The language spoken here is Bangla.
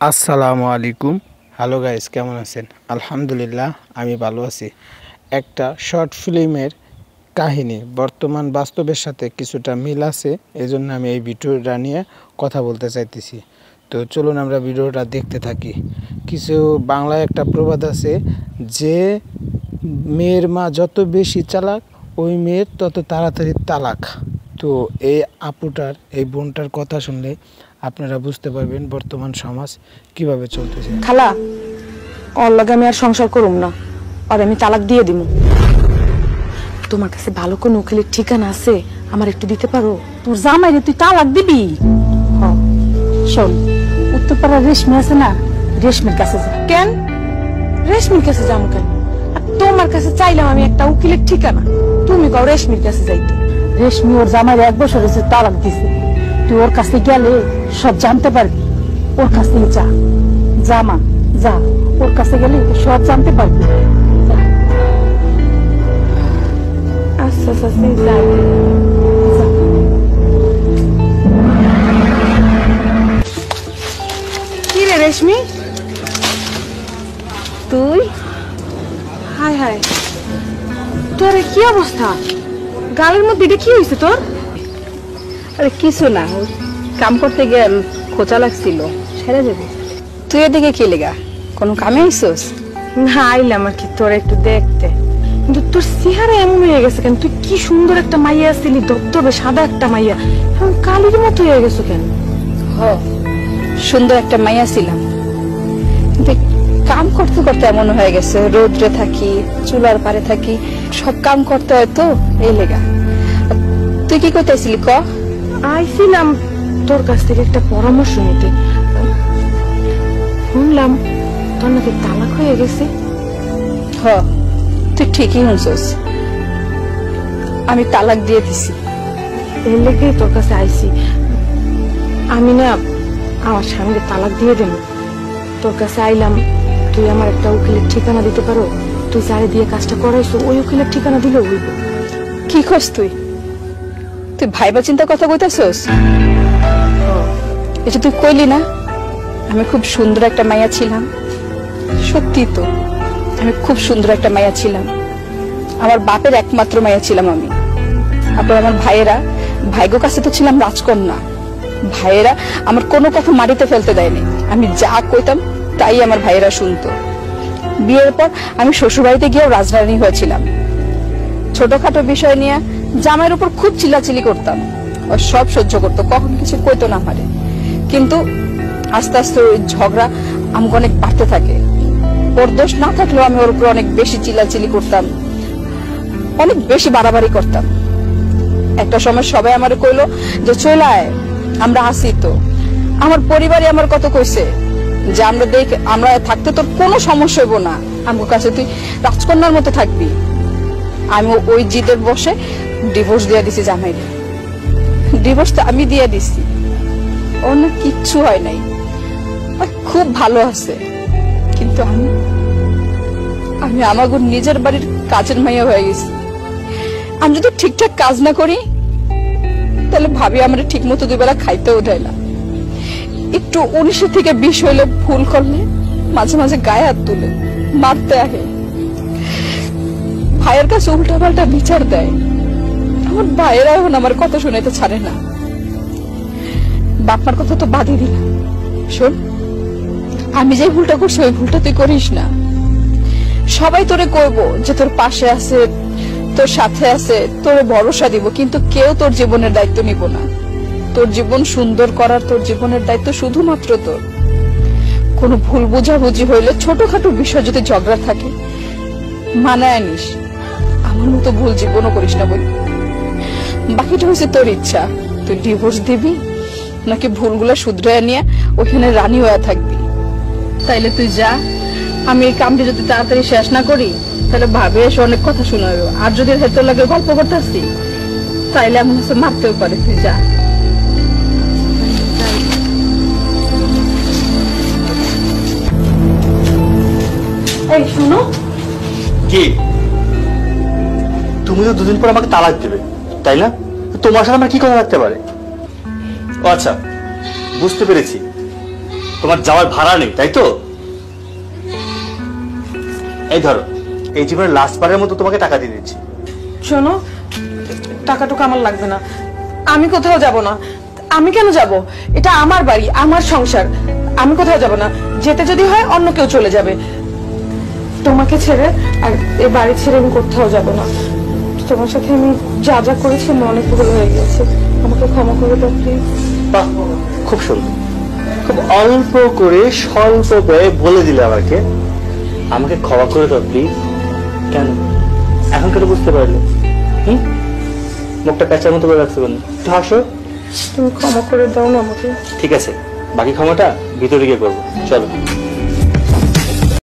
আসসালামু আলাইকুম। হ্যালো গাইস, কেমন আছেন? আলহামদুলিল্লাহ, আমি ভালো আছি। একটা শর্ট ফিল্মের কাহিনী বর্তমান বাস্তবের সাথে কিছুটা মিল আছে, এজন্য আমি এই ভিডিওটা নিয়ে কথা বলতে চাইতেছি। তো চলুন আমরা ভিডিওটা দেখতে থাকি। কিছু বাংলায় একটা প্রবাদ আছে যে মেয়ের মা যত বেশি চালাক ওই মেয়ের তত তাড়াতাড়ি তালাক। তো এই আপুটার, এই বোনটার কথা শুনলে আপনারা বুঝতে পারবেন বর্তমান সমাজ কিভাবে চলতেছে। খালা, ওর লগে আমি আর সংসার করুম না, আর আমি তালাক দিয়ে দিব। তোমার কাছে ভালো কোনো উকিলের ঠিকানা আছে? আমার একটু দিতে পারো? তোর জামাইরে তুই তালাক দিবি? শোন, উত্তরপাড়ার রেশমি আছে না, রেশমির কাছে যা। কেন রেশমির কাছে যাবো কেন? আর তোমার কাছে চাইলাম আমি একটা উকিলের ঠিকানা, তুমি কও রেশমির কাছে যাইতে। রেশমি ওর জামাইরে 1 বছর হয়েছে তালাক দিছে। তুই ওর কাছে গেলে সব জানতে পারবি। ওর কাছ থেকে যা, জামা যা, ওর কাছে গেলে সব জানতে পারবি। আচ্ছা আচ্ছা, যাই। কি রে রেশমি, তুই? হাই হাই, তোর কি অবস্থা? গালের মধ্যে এটা কি হয়েছে তোর? আরে কিছু না, কাম করতে গিয়ে খোঁচা লাগছিল, সেরে যাবে। তুই এদিকে কি লেগা, কোনো কামে আইসোস? না, আইলাম আর কি তোর একটু দেখতে। কিন্তু তোর চেহারা এমন হয়ে গেছে কেন? তুই কি সুন্দর একটা মাইয়া ছিলি, দপ্তবে সাদা একটা মাইয়া, এখন কালির মতো হয়ে গেছো কেন? সুন্দর একটা মাইয়া ছিলাম, কিন্তু কাম করতে করতে এমন হয়ে গেছে। রোদ্রে থাকি, চুলার পারে থাকি, সব কাম করতে হয় তো, এই লেগা। তুই কি করতেছিলি ক? আইছিলাম তোর কাছ থেকে একটা পরামর্শ নিতে। শুনলাম তোর নাকি তালাক হয়ে গেছে। তুই ঠিকই শুনছস, আমি তালাক দিয়ে দিছি। এর লেগেই তোর কাছে আইছি। আমি না আমার স্বামীকে তালাক দিয়ে দেব, তোর কাছে আইলাম। তুই আমার একটা উকিলের ঠিকানা দিতে পারো? তুই যারে দিয়ে কাজটা করাইছো ওই উকিলের ঠিকানা দিলে হইব। কি খোঁজ তুই? তুই ভাইবা চিন্তা কথা কইতাছস? এটা তুই কইলি না আমি খুব সুন্দর একটা মাইয়া ছিলাম? সত্যি তো, আমি খুব সুন্দর একটা মাইয়া ছিলাম। আমার বাপের একমাত্র মাইয়া ছিলাম আমি। তারপর আমার ভাইয়েরা, ভাইগো কাছে তো ছিলাম রাজকন্যা। ভাইয়েরা আমার কোনো কথা মাটিতে ফেলতে দেয়নি। আমি যা কইতাম তাই আমার ভাইয়েরা শুনতো। বিয়ের পর আমি শ্বশুরবাড়িতে গিয়েও রাজরানী হয়েছিলাম। ছোটখাটো বিষয় নিয়ে জামাইয়ের উপর খুব চিল্লাচিল্লি করতাম, ও সব সহ্য করতো, কখন কিছু কইতো না পারে। কিন্তু আস্তে আস্তে ওই ঝগড়া আমাকে অনেক বাড়তে থাকে। ওর দোষ না থাকলেও আমি ওর উপর অনেক বেশি চিল্লাচিল্লি করতাম, অনেক বেশি বাড়াবাড়ি করতাম। একটা সময় সবাই আমার কইলো যে চলে আয়, আমরা আসি তো। আমার পরিবারই আমার কত কইছে যে আমরা থাকতে তোর কোনো সমস্যা হইব না, আমার কাছে তুই রাজকন্যার মতো থাকবি। আমি ওই জিদের বসে ডিভোর্স দিয়ে দিছি জামাইরে। ডিভোর্সটা আমি দিয়ে দিছি, ওর না কিচ্ছু হয় নাই, খুব ভালো আছে। কিন্তু আমি আমাকে নিজের বাড়ির কাজের মাইয়া হয়ে গেছি। আমি যদি ঠিকঠাক কাজ না করি তাহলে ভাবি আমার ঠিক মতো 2 বেলা খাইতে উঠায় না। একটু 19 থেকে 20 হইলে ভুল করলে মাঝে মাঝে গায়ে হাত তুলে মারতে আহে। ভাইয়ের কাছে উল্টা পাল্টা বিচার দেয়। আমার ভাইয়েরা এখন আমার কথা শুনাইতে ছাড়ে না। বাপমার কথা তো বাদই দিলাম। শোন, আমি যে ভুলটা করছি ওই ভুলটা তুই করিস না। সবাই তোরে কইবো যে তোর পাশে আছে, তোর সাথে আছে, তোর ভরসা দিব, কিন্তু কেউ তোর জীবনের দায়িত্ব নিব না। তোর জীবন সুন্দর করার, তোর জীবনের দায়িত্ব শুধুমাত্র তোর। কোনো ভুল বোঝাবুঝি হইলে, ছোটখাটো বিষয় যদি ঝগড়া থাকে, মানায় নিস। আমার মতো ভুল জীবনও করিস না বলি। বাকিটা হচ্ছে তোর ইচ্ছা, তুই ডিভোর্স দিবি নাকি ভুলগুলো শুধরাইয়া নিয়ে ওখানে রানী হয়ে থাকবি। তাইলে তুই যা। আমি এই কামটি যদি তাড়াতাড়ি শেষ না করি তাহলে ভাবে এসে অনেক কথা শোনাবে। আর যদি হেতু লাগে গল্প করতে আসছি তাইলে এমন হচ্ছে মারতেও পারে। তুই যা। এই শুনো, কি তুমি তো 2 দিন পর আমাকে তালাক দেবে, তাই না? তোমার সাথে আমার কি কথা রাখতে পারে? ও আচ্ছা, বুঝতে পেরেছি। তোমার যাওয়ার ভাড়া নেই, তাই তো? এই ধরো, এই জীবনের লাস্ট বারের মতো তোমাকে টাকা দিয়ে দিচ্ছি। শোনো, টাকাটুকু আমার লাগবে না, আমি কোথাও যাব না। আমি কেন যাব? এটা আমার বাড়ি, আমার সংসার, আমি কোথাও যাব না। যেতে যদি হয় অন্য কেউ চলে যাবে, তোমাকে ছেড়ে আর এই বাড়ি ছেড়ে আমি কোথাও যাব না। তোমার সাথে আমি যা যা করেছি আমার অনেক ভুল হয়ে গেছে, আমাকে ক্ষমা করে দাও প্লিজ। বাহ, খুব সুন্দর। খুব অল্প করে স্বল্প ব্যয়ে বলে দিলে আমাকে ক্ষমা করে দাও প্লিজ। কেন এখন কেন বুঝতে পারলে? মুখটা প্যাঁচার মতো করে রাখছো কেন? একটু হাসো। তুমি ক্ষমা করে দাও না আমাকে। ঠিক আছে, বাকি ক্ষমাটা ভিতরে গিয়ে করবো, চলো।